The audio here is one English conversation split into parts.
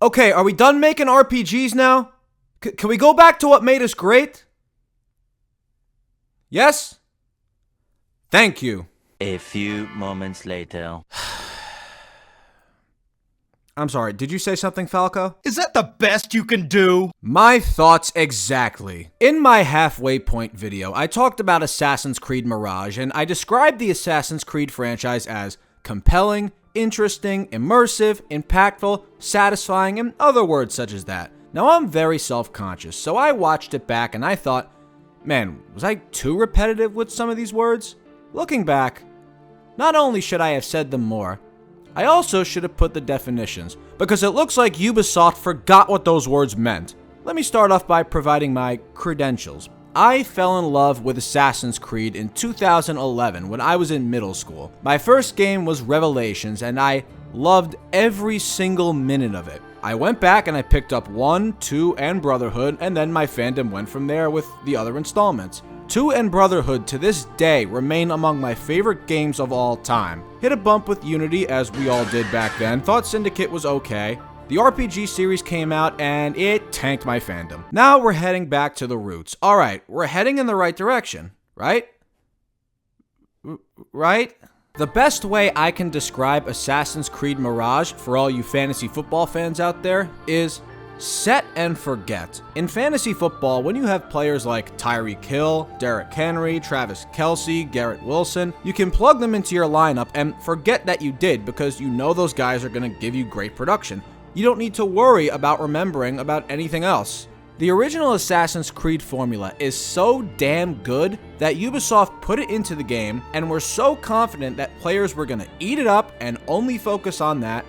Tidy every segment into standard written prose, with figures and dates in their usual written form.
Okay, are we done making RPGs now? Can we go back to what made us great? Yes? Thank you. A few moments later. I'm sorry, did you say something, Falco? Is that the best you can do? My thoughts exactly. In my halfway point video, I talked about Assassin's Creed Mirage, and I described the Assassin's Creed franchise as compelling, interesting, immersive, impactful, satisfying, and other words such as that. Now, I'm very self-conscious, so I watched it back and I thought, man, was I too repetitive with some of these words? Looking back, not only should I have said them more, I also should have put the definitions, because it looks like Ubisoft forgot what those words meant. Let me start off by providing my credentials. I fell in love with Assassin's Creed in 2011 when I was in middle school. My first game was Revelations, and I loved every single minute of it. I went back and I picked up 1, 2, and Brotherhood, and then my fandom went from there with the other installments. 2 and Brotherhood to this day remain among my favorite games of all time. Hit a bump with Unity, as we all did back then. Thought Syndicate was okay. The RPG series came out and it tanked my fandom. Now we're heading back to the roots. Alright, we're heading in the right direction, right? Right? The best way I can describe Assassin's Creed Mirage for all you fantasy football fans out there is set and forget. In fantasy football, when you have players like Tyreek Hill, Derrick Henry, Travis Kelce, Garrett Wilson, you can plug them into your lineup and forget that you did, because you know those guys are going to give you great production. You don't need to worry about remembering about anything else. The original Assassin's Creed formula is so damn good that Ubisoft put it into the game and were so confident that players were going to eat it up and only focus on that,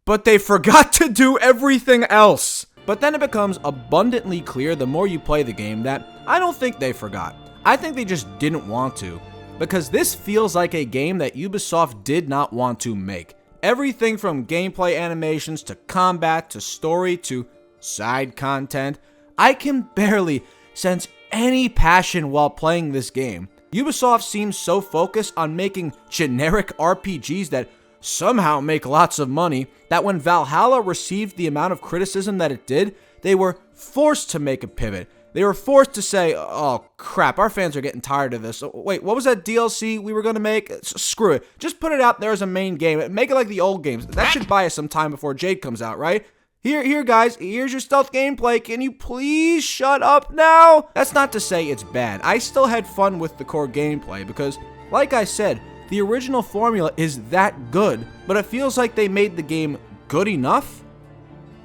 but they forgot to do everything else. But then it becomes abundantly clear the more you play the game that I don't think they forgot. I think they just didn't want to, because this feels like a game that Ubisoft did not want to make. Everything from gameplay animations to combat to story to side content, I can barely sense any passion while playing this game. Ubisoft seems so focused on making generic RPGs that somehow make lots of money that when Valhalla received the amount of criticism that it did, they were forced to make a pivot. They were forced to say, oh crap, our fans are getting tired of this. Wait, what was that DLC we were going to make? Screw it. Just put it out there as a main game. Make it like the old games. That should buy us some time before Jade comes out, right? Here guys, here's your stealth gameplay. Can you please shut up now? That's not to say it's bad. I still had fun with the core gameplay because, like I said, the original formula is that good, but it feels like they made the game good enough,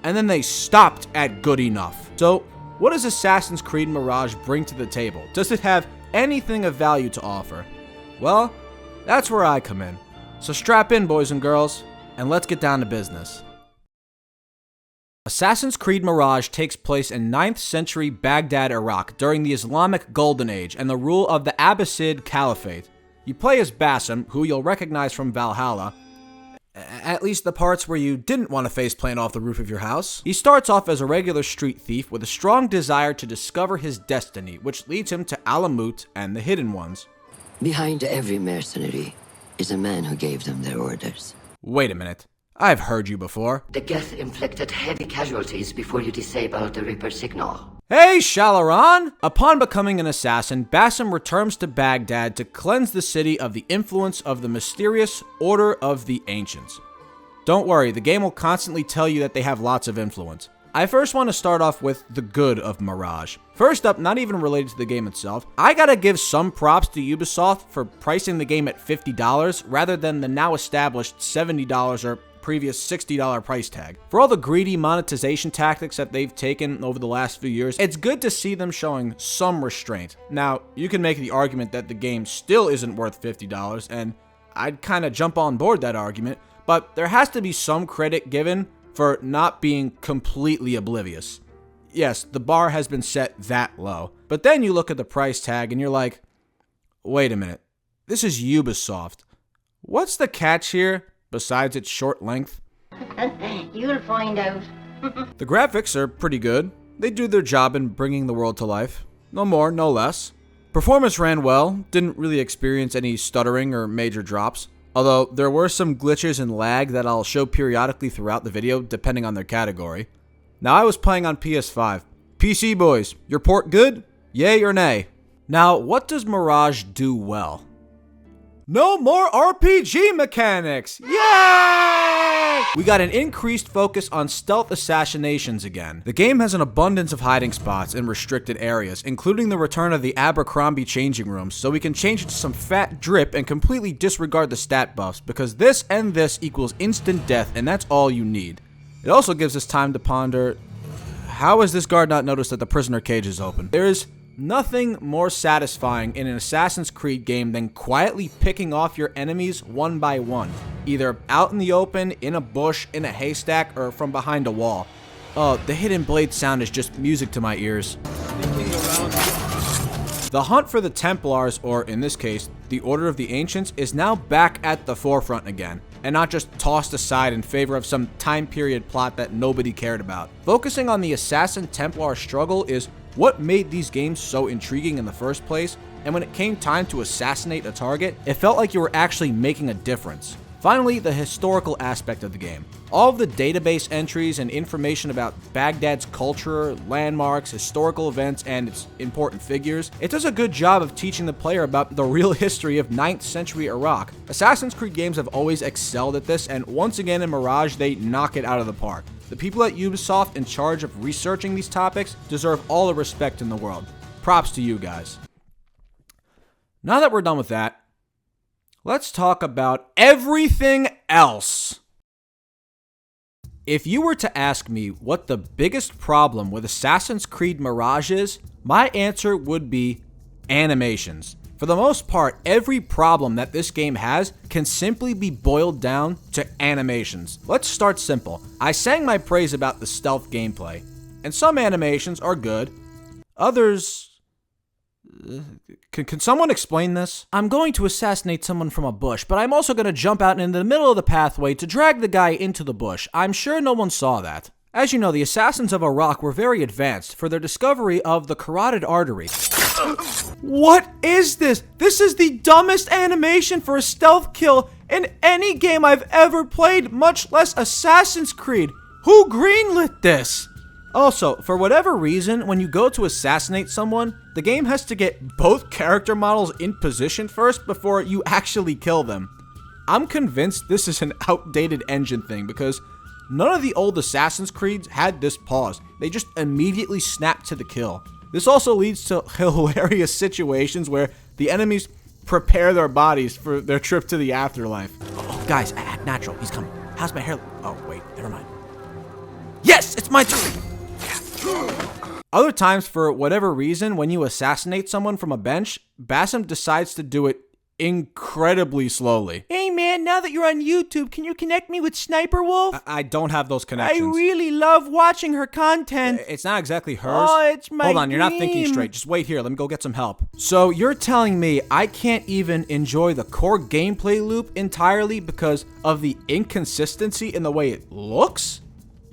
and then they stopped at good enough. So, what does Assassin's Creed Mirage bring to the table? Does it have anything of value to offer? Well, that's where I come in. So strap in, boys and girls, and let's get down to business. Assassin's Creed Mirage takes place in 9th century Baghdad, Iraq, during the Islamic Golden Age and the rule of the Abbasid Caliphate. You play as Basim, who you'll recognize from Valhalla, at least the parts where you didn't want to faceplant off the roof of your house. He starts off as a regular street thief with a strong desire to discover his destiny, which leads him to Alamut and the Hidden Ones. Behind every mercenary is a man who gave them their orders. Wait a minute. I've heard you before. The Geth inflicted heavy casualties before you disabled the Reaper signal. Hey, Shalaran! Upon becoming an assassin, Basim returns to Baghdad to cleanse the city of the influence of the mysterious Order of the Ancients. Don't worry, the game will constantly tell you that they have lots of influence. I first want to start off with the good of Mirage. First up, not even related to the game itself, I gotta give some props to Ubisoft for pricing the game at $50 rather than the now established $70 or previous $60 price tag. For all the greedy monetization tactics that they've taken over the last few years, it's good to see them showing some restraint. Now, you can make the argument that the game still isn't worth $50, and I'd kind of jump on board that argument, but there has to be some credit given for not being completely oblivious. Yes, the bar has been set that low, but then you look at the price tag and you're like, wait a minute, this is Ubisoft. What's the catch here? Besides its short length? You'll find out. The graphics are pretty good. They do their job in bringing the world to life. No more, no less. Performance ran well, didn't really experience any stuttering or major drops. although there were some glitches and lag that I'll show periodically throughout the video depending on their category. Now I was playing on PS5. PC boys, your port good? Yay or nay? Now, what does Mirage do well? No more RPG mechanics! Yay! We got an increased focus on stealth assassinations again. The game has an abundance of hiding spots in restricted areas, including the return of the Abercrombie changing rooms, so we can change it to some fat drip and completely disregard the stat buffs, because this and this equals instant death, and that's all you need. It also gives us time to ponder, how has this guard not noticed that the prisoner cage is open? There is nothing more satisfying in an Assassin's Creed game than quietly picking off your enemies one by one, either out in the open, in a bush, in a haystack, or from behind a wall. Oh, the hidden blade sound is just music to my ears. The hunt for the Templars, or in this case, the Order of the Ancients, is now back at the forefront again, and not just tossed aside in favor of some time period plot that nobody cared about. Focusing on the Assassin-Templar struggle is what made these games so intriguing in the first place, and when it came time to assassinate a target, it felt like you were actually making a difference. Finally, the historical aspect of the game. All of the database entries and information about Baghdad's culture, landmarks, historical events, and its important figures, it does a good job of teaching the player about the real history of 9th century Iraq. Assassin's Creed games have always excelled at this, and once again in Mirage, they knock it out of the park. The people at Ubisoft in charge of researching these topics deserve all the respect in the world. Props to you guys. Now that we're done with that, let's talk about everything else. If you were to ask me what the biggest problem with Assassin's Creed Mirage is, my answer would be animations. For the most part, every problem that this game has can simply be boiled down to animations. Let's start simple. I sang my praise about the stealth gameplay, and some animations are good, others... Can someone explain this? I'm going to assassinate someone from a bush, but I'm also going to jump out into the middle of the pathway to drag the guy into the bush. I'm sure no one saw that. As you know, the assassins of Iraq were very advanced for their discovery of the carotid artery. What is this? This is the dumbest animation for a stealth kill in any game I've ever played, much less Assassin's Creed. Who greenlit this? Also, for whatever reason, when you go to assassinate someone, the game has to get both character models in position first before you actually kill them. I'm convinced this is an outdated engine thing because none of the old Assassin's Creeds had this pause. They just immediately snapped to the kill. This also leads to hilarious situations where the enemies prepare their bodies for their trip to the afterlife. Oh, guys, act natural. He's coming. How's my hair? Oh, wait, never mind. Yes, it's my turn! Other times, for whatever reason, when you assassinate someone from a bench, Bassem decides to do it incredibly slowly. Hey man, now that you're on YouTube, can you connect me with Sniper Wolf? I don't have those connections. I really love watching her content. It's not exactly hers. Oh, it's my Hold on, you're not thinking straight. Just wait here, let me go get some help. So you're telling me I can't even enjoy the core gameplay loop entirely because of the inconsistency in the way it looks?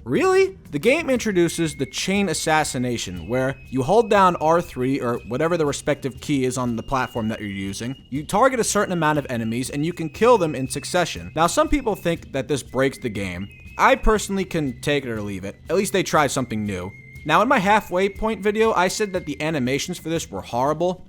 Really? The game introduces the chain assassination, where you hold down R3 or whatever the respective key is on the platform that you're using. You target a certain amount of enemies and you can kill them in succession. Now, some people think that this breaks the game. I personally can take it or leave it. At least they tried something new. Now, in my halfway point video, I said that the animations for this were horrible.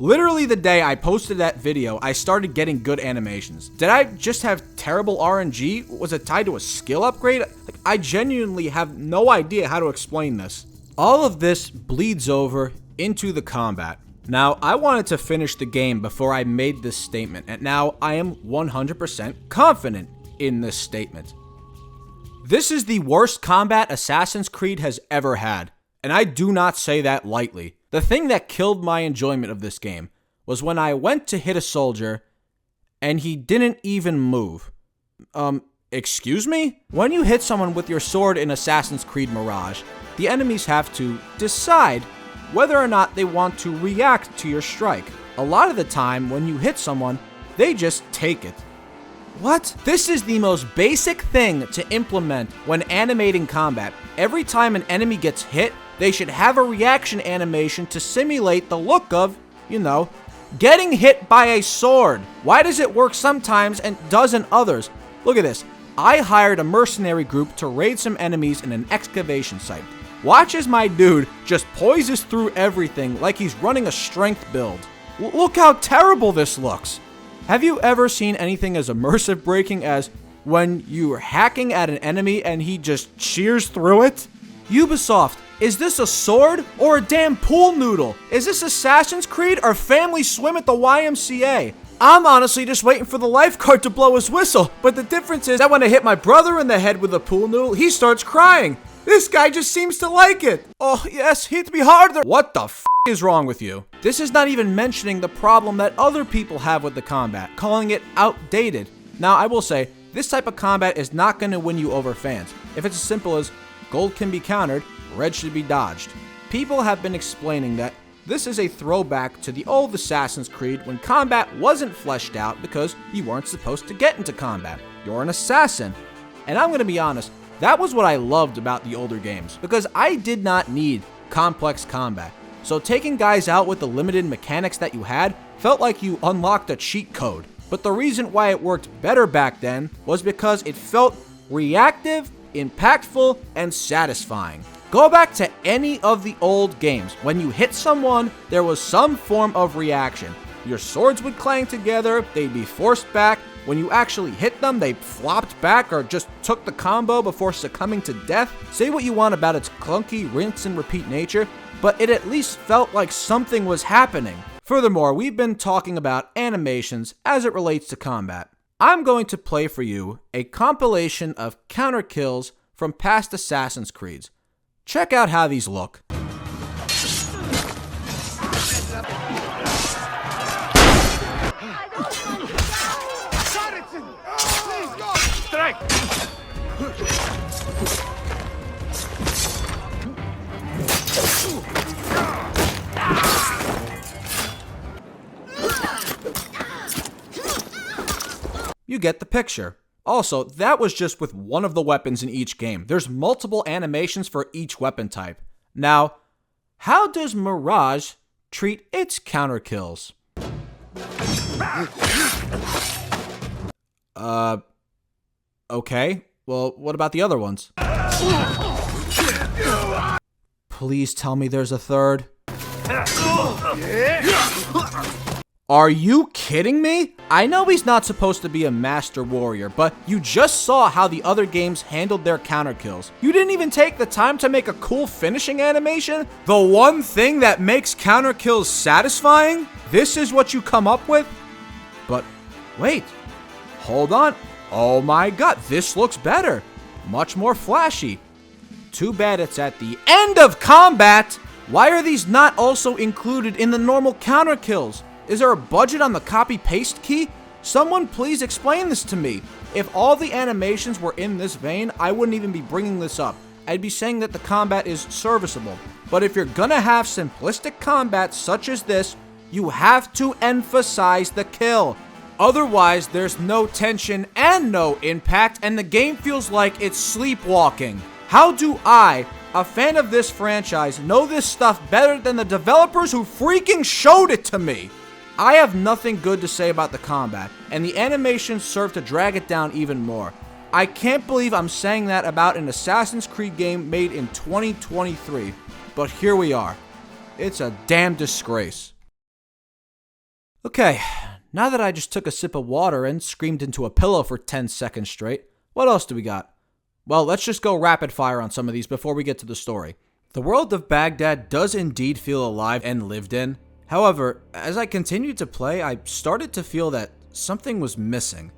Literally the day I posted that video, I started getting good animations. Did I just have terrible RNG? Was it tied to a skill upgrade? Like, I genuinely have no idea how to explain this. All of this bleeds over into the combat. Now, I wanted to finish the game before I made this statement, and now I am 100% confident in this statement. This is the worst combat Assassin's Creed has ever had, and I do not say that lightly. The thing that killed my enjoyment of this game was when I went to hit a soldier and he didn't even move. Excuse me? When you hit someone with your sword in Assassin's Creed Mirage, the enemies have to decide whether or not they want to react to your strike. A lot of the time, when you hit someone, they just take it. What? This is the most basic thing to implement when animating combat. Every time an enemy gets hit, they should have a reaction animation to simulate the look of, you know, Getting hit by a sword. Why does it work sometimes and doesn't others? Look at this. I hired a mercenary group to raid some enemies in an excavation site. Watch as my dude just poises through everything like he's running a strength build. Look how terrible this looks. Have you ever seen anything as immersive breaking as when you're hacking at an enemy and he just shears through it? Ubisoft, is this a sword or a damn pool noodle? Is this Assassin's Creed or Family Swim at the YMCA? I'm honestly just waiting for the lifeguard to blow his whistle, but the difference is that when I hit my brother in the head with a pool noodle, he starts crying. This guy just seems to like it. Oh yes, hit me harder. What the f is wrong with you? This is not even mentioning the problem that other people have with the combat, calling it outdated. Now I will say, this type of combat is not going to win you over fans. If it's as simple as gold can be countered, red should be dodged. People have been explaining that this is a throwback to the old Assassin's Creed when combat wasn't fleshed out because you weren't supposed to get into combat. You're an assassin. And I'm going to be honest, that was what I loved about the older games, because I did not need complex combat. So taking guys out with the limited mechanics that you had felt like you unlocked a cheat code. But the reason why it worked better back then was because it felt reactive, impactful, and satisfying. Go back to any of the old games. When you hit someone, there was some form of reaction. Your swords would clang together, they'd be forced back. When you actually hit them, they flopped back or just took the combo before succumbing to death. Say what you want about its clunky, rinse and repeat nature, but it at least felt like something was happening. Furthermore, we've been talking about animations as it relates to combat. I'm going to play for you a compilation of counter kills from past Assassin's Creeds. Check out how these look. You get the picture. Also, that was just with one of the weapons in each game. There's multiple animations for each weapon type. Now, how does Mirage treat its counter kills? Okay. Well, what about the other ones? Please tell me there's a third. Are you kidding me? I know he's not supposed to be a master warrior, but you just saw how the other games handled their counter kills. You didn't even take the time to make a cool finishing animation? The one thing that makes counter kills satisfying? This is what you come up with? But wait, hold on. Oh my god, this looks better. Much more flashy. Too bad it's at the end of combat. Why are these not also included in the normal counter kills? Is there a budget on the copy-paste key? Someone please explain this to me. If all the animations were in this vein, I wouldn't even be bringing this up. I'd be saying that the combat is serviceable. But if you're gonna have simplistic combat such as this, you have to emphasize the kill. Otherwise, there's no tension and no impact, and the game feels like it's sleepwalking. How do I, a fan of this franchise, know this stuff better than the developers who freaking showed it to me? I have nothing good to say about the combat, and the animations serve to drag it down even more. I can't believe I'm saying that about an Assassin's Creed game made in 2023, but here we are. It's a damn disgrace. Okay, now that I just took a sip of water and screamed into a pillow for 10 seconds straight, what else do we got? Well, let's just go rapid fire on some of these before we get to the story. The world of Baghdad does indeed feel alive and lived in. However, as I continued to play, I started to feel that something was missing.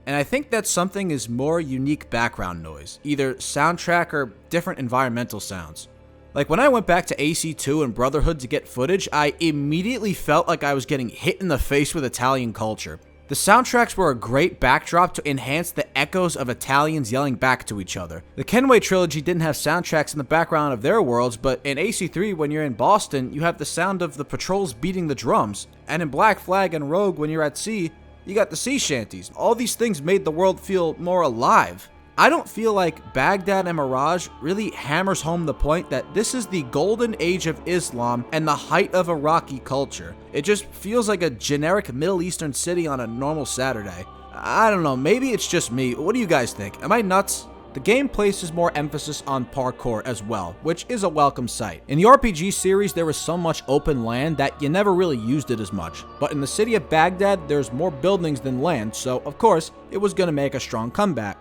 And I think that something is more unique background noise, either soundtrack or different environmental sounds. Like when I went back to AC2 and Brotherhood to get footage, I immediately felt like I was getting hit in the face with Italian culture. The soundtracks were a great backdrop to enhance the echoes of Italians yelling back to each other. The Kenway trilogy didn't have soundtracks in the background of their worlds, but in AC3 when you're in Boston, you have the sound of the patrols beating the drums. And in Black Flag and Rogue when you're at sea, you got the sea shanties. All these things made the world feel more alive. I don't feel like Baghdad and Mirage really hammers home the point that this is the golden age of Islam and the height of Iraqi culture. It just feels like a generic Middle Eastern city on a normal Saturday. I don't know, maybe it's just me. What do you guys think? Am I nuts? The game places more emphasis on parkour as well, which is a welcome sight. In the RPG series, there was so much open land that you never really used it as much. But in the city of Baghdad, there's more buildings than land, so of course, it was going to make a strong comeback.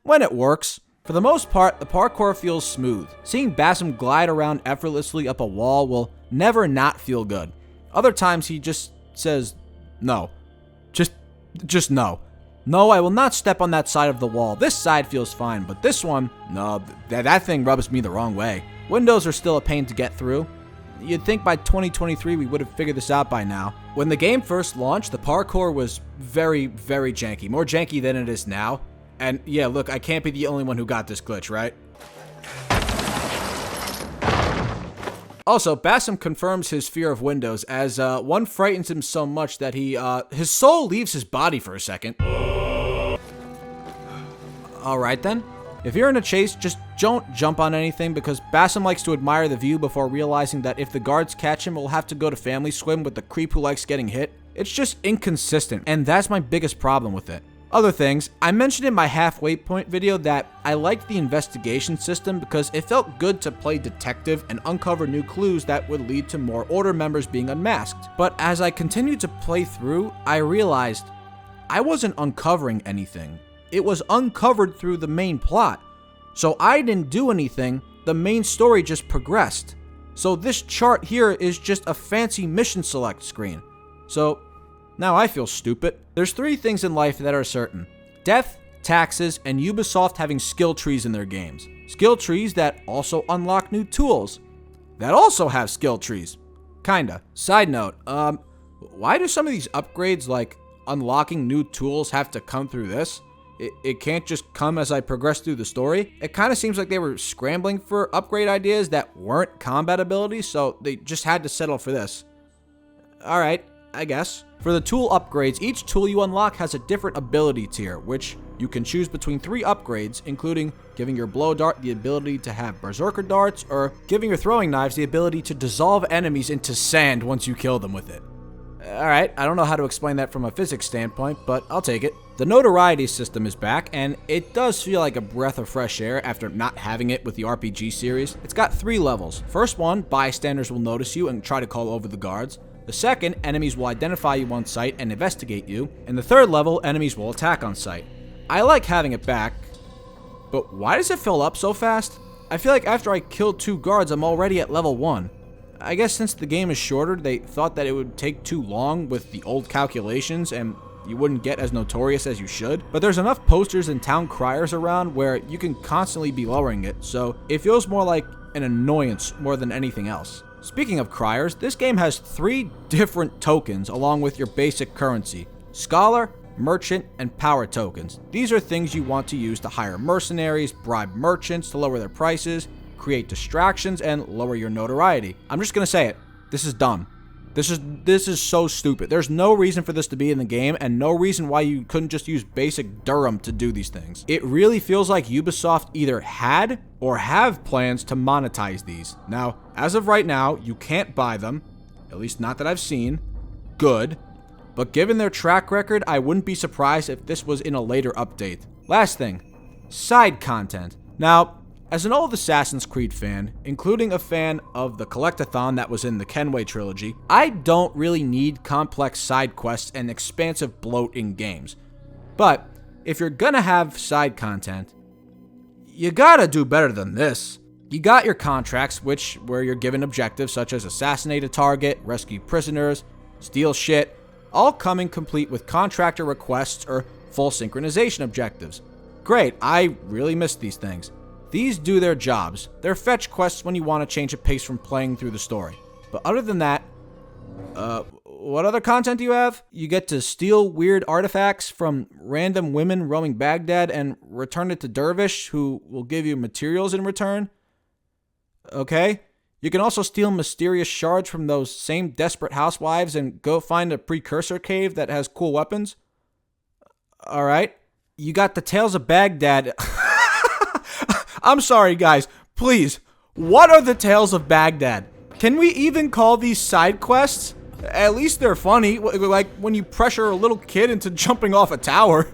When it works. For the most part, the parkour feels smooth. Seeing Basim glide around effortlessly up a wall will never not feel good. Other times he just says, no. Just no. No, I will not step on that side of the wall. This side feels fine, but this one, no, that thing rubs me the wrong way. Windows are still a pain to get through. You'd think by 2023 we would have figured this out by now. When the game first launched, the parkour was very, very janky. More janky than it is now. And yeah, look, I can't be the only one who got this glitch, right? Also, Basim confirms his fear of windows as one frightens him so much that his soul leaves his body for a second. Alright then. If you're in a chase, just don't jump on anything because Basim likes to admire the view before realizing that if the guards catch him, we'll have to go to family swim with the creep who likes getting hit. It's just inconsistent, and that's my biggest problem with it. Other things, I mentioned in my halfway point video that I liked the investigation system because it felt good to play detective and uncover new clues that would lead to more Order members being unmasked. But as I continued to play through, I realized I wasn't uncovering anything. It was uncovered through the main plot. So I didn't do anything, the main story just progressed. So this chart here is just a fancy mission select screen. So now I feel stupid. There's 3 things in life that are certain: death, taxes, and Ubisoft having skill trees in their games. Skill trees that also unlock new tools that also have skill trees. Kinda. Side note, why do some of these upgrades like unlocking new tools have to come through this? It can't just come as I progress through the story. It kind of seems like they were scrambling for upgrade ideas that weren't combat abilities, so they just had to settle for this. Alright, I guess. For the tool upgrades, each tool you unlock has a different ability tier, which you can choose between 3 upgrades, including giving your blow dart the ability to have berserker darts, or giving your throwing knives the ability to dissolve enemies into sand once you kill them with it. Alright, I don't know how to explain that from a physics standpoint, but I'll take it. The notoriety system is back, and it does feel like a breath of fresh air after not having it with the RPG series. It's got 3 levels. First one, bystanders will notice you and try to call over the guards. The second, enemies will identify you on sight and investigate you. And the third level, enemies will attack on sight. I like having it back, but why does it fill up so fast? I feel like after I kill 2 guards, I'm already at level 1. I guess since the game is shorter, they thought that it would take too long with the old calculations and you wouldn't get as notorious as you should. But there's enough posters and town criers around where you can constantly be lowering it, so it feels more like an annoyance more than anything else. Speaking of criers, this game has 3 different tokens along with your basic currency: Scholar, Merchant, and Power tokens. These are things you want to use to hire mercenaries, bribe merchants to lower their prices, create distractions, and lower your notoriety. I'm just gonna say it. This is dumb. This is so stupid. There's no reason for this to be in the game, and no reason why you couldn't just use basic Durham to do these things. It really feels like Ubisoft either had or have plans to monetize these. Now, as of right now, you can't buy them, at least not that I've seen. Good. But given their track record, I wouldn't be surprised if this was in a later update. Last thing, side content. Now, as an old Assassin's Creed fan, including a fan of the collectathon that was in the Kenway trilogy, I don't really need complex side quests and expansive bloat in games. But if you're gonna have side content, you gotta do better than this. You got your contracts, where you're given objectives such as assassinate a target, rescue prisoners, steal shit, all coming complete with contractor requests or full synchronization objectives. Great, I really miss these things. These do their jobs. They're fetch quests when you want to change a pace from playing through the story. But other than that, what other content do you have? You get to steal weird artifacts from random women roaming Baghdad and return it to Dervish, who will give you materials in return. Okay. You can also steal mysterious shards from those same desperate housewives and go find a precursor cave that has cool weapons. Alright. you got the Tales of Baghdad. I'm sorry, guys. Please, what are the Tales of Baghdad? Can we even call these side quests? At least they're funny, like when you pressure a little kid into jumping off a tower.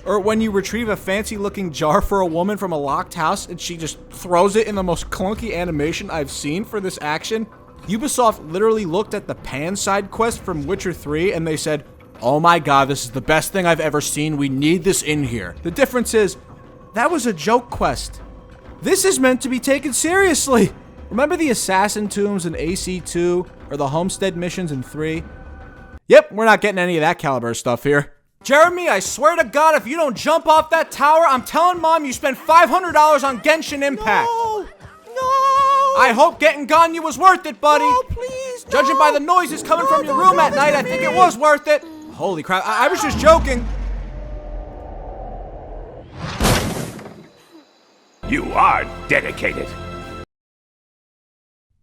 Or when you retrieve a fancy-looking jar for a woman from a locked house and she just throws it in the most clunky animation I've seen for this action. Ubisoft literally looked at the Pan side quest from Witcher 3 and they said, "Oh my god, this is the best thing I've ever seen. We need this in here." The difference is, that was a joke quest. This is meant to be taken seriously. Remember the Assassin Tombs in AC2 or the Homestead missions in 3? Yep, we're not getting any of that caliber stuff here. Jeremy, I swear to God, if you don't jump off that tower, I'm telling Mom you spent $500 on Genshin Impact. No! I hope getting Ganyu was worth it, buddy. No, please, no. Judging by the noises coming from your room at night, I think it was worth it. Holy crap, I was just joking. You are dedicated.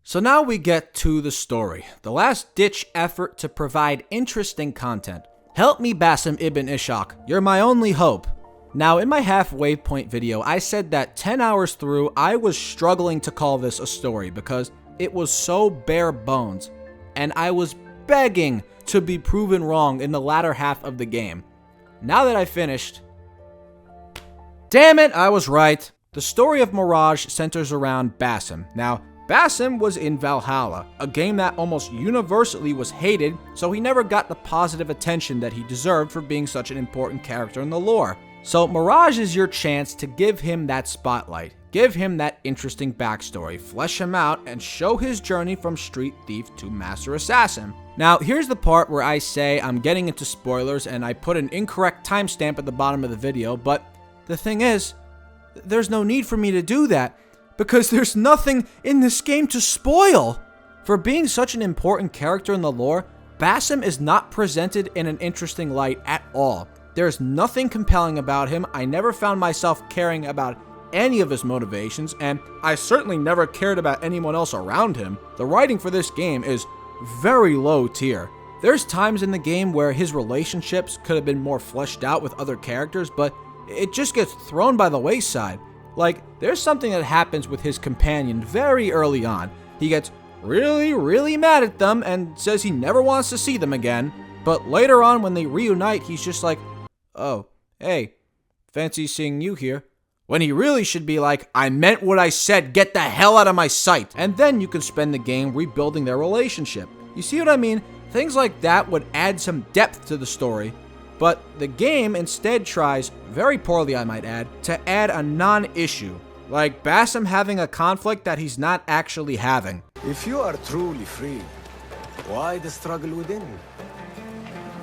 So now we get to the story, the last-ditch effort to provide interesting content. Help me, Bassem Ibn Ishaq, you're my only hope. Now, in my halfway point video, I said that 10 hours through, I was struggling to call this a story because it was so bare bones, and I was begging to be proven wrong in the latter half of the game. Now that I finished, damn it, I was right. The story of Mirage centers around Bassem. Now, Bassem was in Valhalla, a game that almost universally was hated, so he never got the positive attention that he deserved for being such an important character in the lore. So Mirage is your chance to give him that spotlight, give him that interesting backstory, flesh him out, and show his journey from street thief to master assassin. Now, here's the part where I say I'm getting into spoilers and I put an incorrect timestamp at the bottom of the video, but the thing is, there's no need for me to do that, because there's nothing in this game to spoil. For being such an important character in the lore, Bassem is not presented in an interesting light at all. There's nothing compelling about him. I never found myself caring about any of his motivations, and I certainly never cared about anyone else around him. The writing for this game is very low tier. There's times in the game where his relationships could have been more fleshed out with other characters, but it just gets thrown by the wayside. Like, there's something that happens with his companion very early on. He gets really mad at them and says he never wants to see them again. But later on when they reunite, he's just like, "Oh, hey, fancy seeing you here." When he really should be like, "I meant what I said, get the hell out of my sight." And then you can spend the game rebuilding their relationship. You see what I mean? Things like that would add some depth to the story. But the game instead tries, very poorly I might add, to add a non-issue. Like Bassem having a conflict that he's not actually having. If you are truly free, why the struggle within?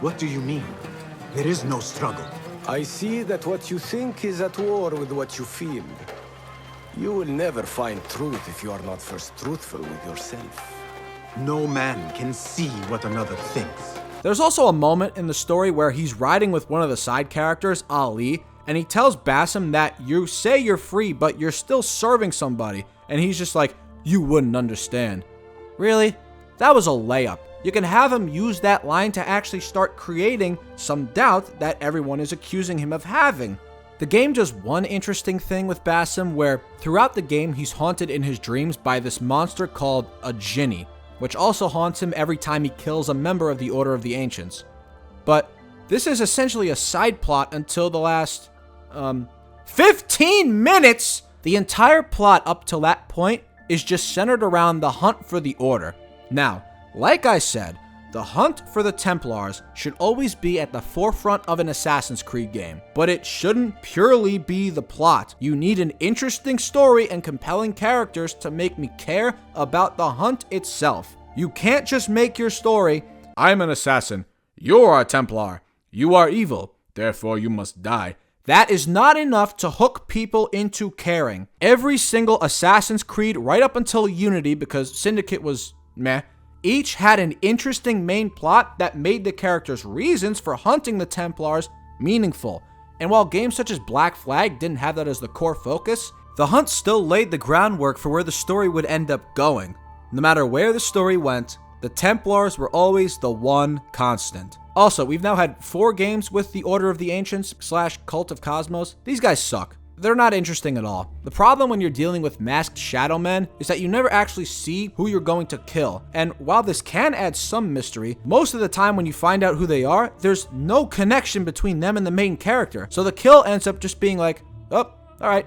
What do you mean? There is no struggle. I see that what you think is at war with what you feel. You will never find truth if you are not first truthful with yourself. No man can see what another thinks. There's also a moment in the story where he's riding with one of the side characters, Ali, and he tells Bassem that you say you're free, but you're still serving somebody. And he's just like, "You wouldn't understand." Really? That was a layup. You can have him use that line to actually start creating some doubt that everyone is accusing him of having. The game does one interesting thing with Bassem where throughout the game he's haunted in his dreams by this monster called a Jinni, which also haunts him every time he kills a member of the Order of the Ancients. But this is essentially a side plot until the last, 15 minutes! The entire plot up till that point is just centered around the hunt for the Order. Now, like I said, the hunt for the Templars should always be at the forefront of an Assassin's Creed game, but it shouldn't purely be the plot. You need an interesting story and compelling characters to make me care about the hunt itself. You can't just make your story, "I'm an assassin, you're a Templar, you are evil, therefore you must die." That is not enough to hook people into caring. Every single Assassin's Creed right up until Unity, because Syndicate was meh, each had an interesting main plot that made the characters' reasons for hunting the Templars meaningful. And while games such as Black Flag didn't have that as the core focus, the hunt still laid the groundwork for where the story would end up going. No matter where the story went, the Templars were always the one constant. Also, we've now had 4 games with the Order of the Ancients / Cult of Cosmos. These guys suck. They're not interesting at all. The problem when you're dealing with masked shadow men is that you never actually see who you're going to kill. And while this can add some mystery, most of the time when you find out who they are, there's no connection between them and the main character. So the kill ends up just being like, oh, alright,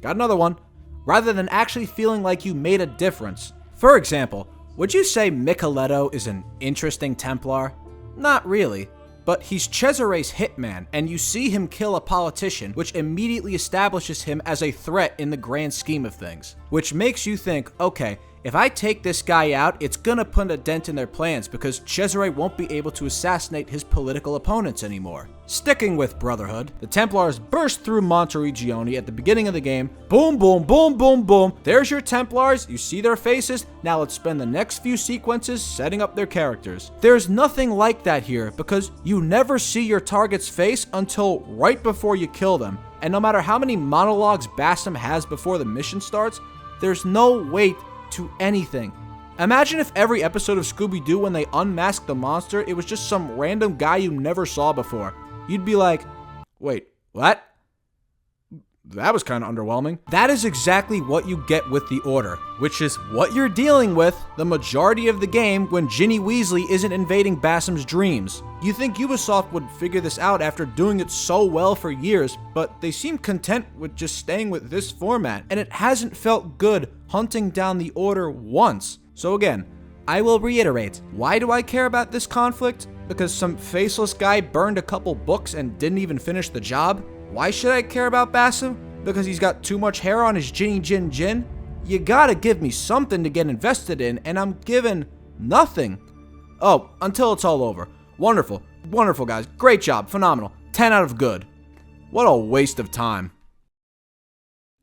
got another one, rather than actually feeling like you made a difference. For example, would you say Micheletto is an interesting Templar? Not really. But he's Cesare's hitman, and you see him kill a politician, which immediately establishes him as a threat in the grand scheme of things. Which makes you think, okay, if I take this guy out, it's gonna put a dent in their plans because Cesare won't be able to assassinate his political opponents anymore. Sticking with Brotherhood, the Templars burst through Monteregione at the beginning of the game. Boom, boom, boom, boom, boom. There's your Templars. You see their faces. Now let's spend the next few sequences setting up their characters. There's nothing like that here because you never see your target's face until right before you kill them. And no matter how many monologues Bassam has before the mission starts, there's no weight to anything. Imagine if every episode of Scooby-Doo when they unmasked the monster, it was just some random guy you never saw before. You'd be like, wait, what? That was kind of underwhelming. That is exactly what you get with the Order, which is what you're dealing with the majority of the game when Ginny Weasley isn't invading Bassam's dreams. You think Ubisoft would figure this out after doing it so well for years, but they seem content with just staying with this format, and it hasn't felt good hunting down the Order once. So again, I will reiterate, why do I care about this conflict? Because some faceless guy burned a couple books and didn't even finish the job? Why should I care about Bassam? Because he's got too much hair on his Ginny Gin Gin? You gotta give me something to get invested in, and I'm given nothing. Oh, until it's all over. Wonderful. Wonderful, guys. Great job. Phenomenal. 10 out of good. What a waste of time.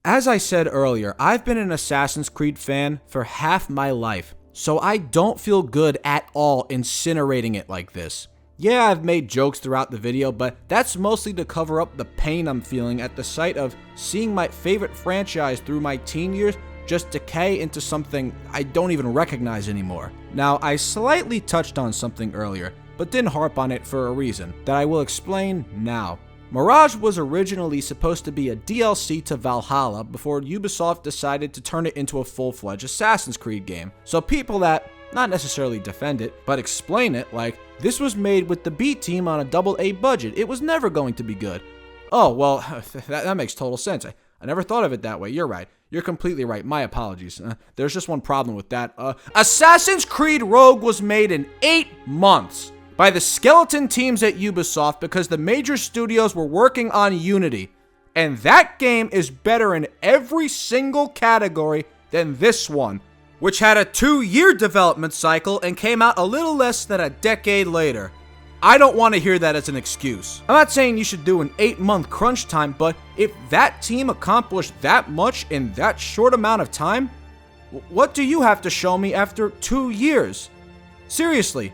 As I said earlier, I've been an Assassin's Creed fan for half my life, so I don't feel good at all incinerating it like this. Yeah, I've made jokes throughout the video, but that's mostly to cover up the pain I'm feeling at the sight of seeing my favorite franchise through my teen years just decay into something I don't even recognize anymore. Now, I slightly touched on something earlier, but didn't harp on it for a reason that I will explain now. Mirage was originally supposed to be a DLC to Valhalla before Ubisoft decided to turn it into a full-fledged Assassin's Creed game. So people that not necessarily defend it, but explain it like, this was made with the B team on a AA budget. It was never going to be good. Oh, well, that makes total sense. I never thought of it that way. You're right. You're completely right. My apologies. There's just one problem with that. Assassin's Creed Rogue was made in 8 months by the skeleton teams at Ubisoft because the major studios were working on Unity. And that game is better in every single category than this one, which had a 2-year development cycle and came out a little less than a decade later. I don't want to hear that as an excuse. I'm not saying you should do an 8-month crunch time, but if that team accomplished that much in that short amount of time, what do you have to show me after 2 years? Seriously,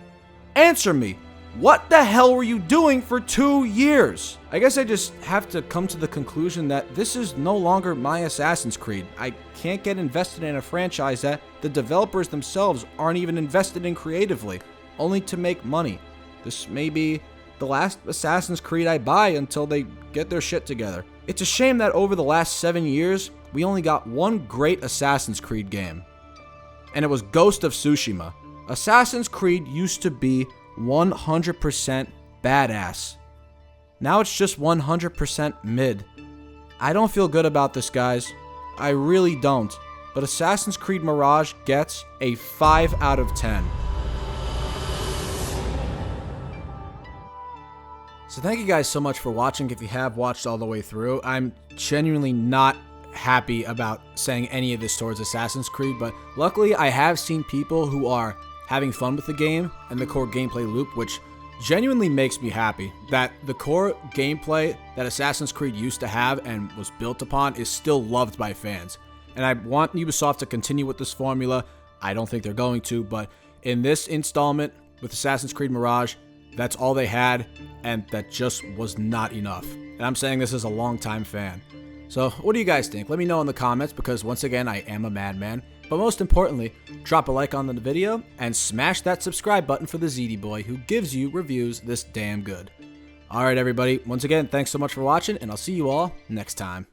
answer me. What the hell were you doing for 2 years? I guess I just have to come to the conclusion that this is no longer my Assassin's Creed. I can't get invested in a franchise that the developers themselves aren't even invested in creatively, only to make money. This may be the last Assassin's Creed I buy until they get their shit together. It's a shame that over the last 7 years, we only got one great Assassin's Creed game, and it was Ghost of Tsushima. Assassin's Creed used to be 100% badass. Now it's just 100% mid. I don't feel good about this, guys. I really don't. But Assassin's Creed Mirage gets a 5 out of 10. So thank you guys so much for watching if you have watched all the way through. I'm genuinely not happy about saying any of this towards Assassin's Creed, but luckily I have seen people who are having fun with the game and the core gameplay loop, which genuinely makes me happy that the core gameplay that Assassin's Creed used to have and was built upon is still loved by fans. And I want Ubisoft to continue with this formula. I don't think they're going to, but in this installment with Assassin's Creed Mirage, that's all they had, and that just was not enough. And I'm saying this as a longtime fan. So what do you guys think? Let me know in the comments, because once again, I am a madman. But most importantly, drop a like on the video and smash that subscribe button for the ZD boy who gives you reviews this damn good. Alright everybody, once again, thanks so much for watching, and I'll see you all next time.